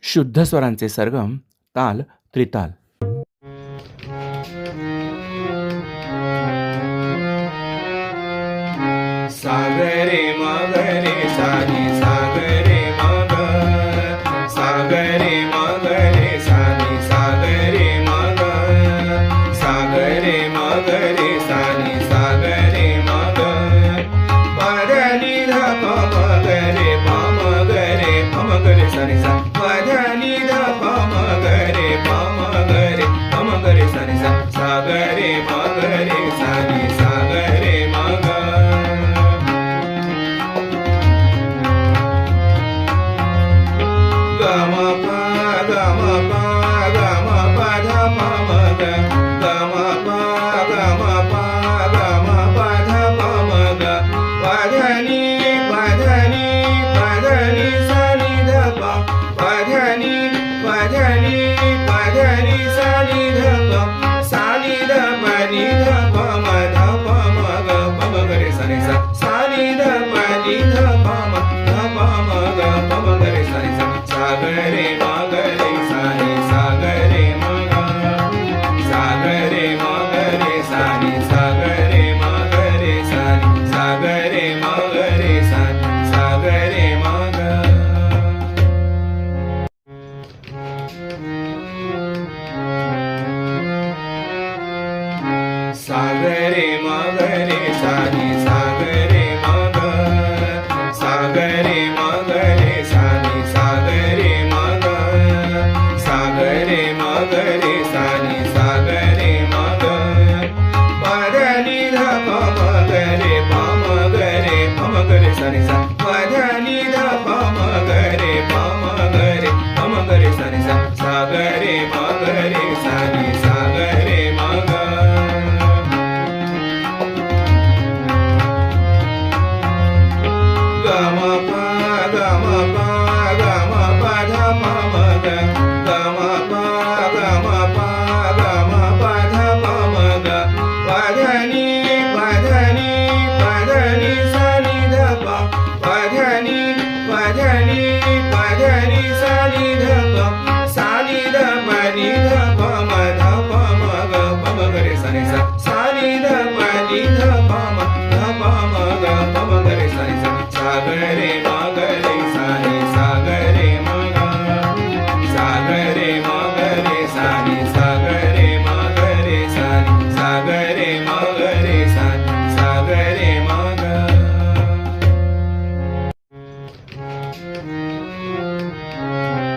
शुद्ध स्वरांचे सरगम, ताल, त्रिताल. सागरे मगरे सानी सागरे मग सागरे मगरे सानी सागरे मग सागरे मगरे सानी सागरे मग पधनी ध मगरे पमगरे सानी सा पधनी ध मगरे पमगरे सानी सा सागरे मगरे सानी सागरे मग सागरे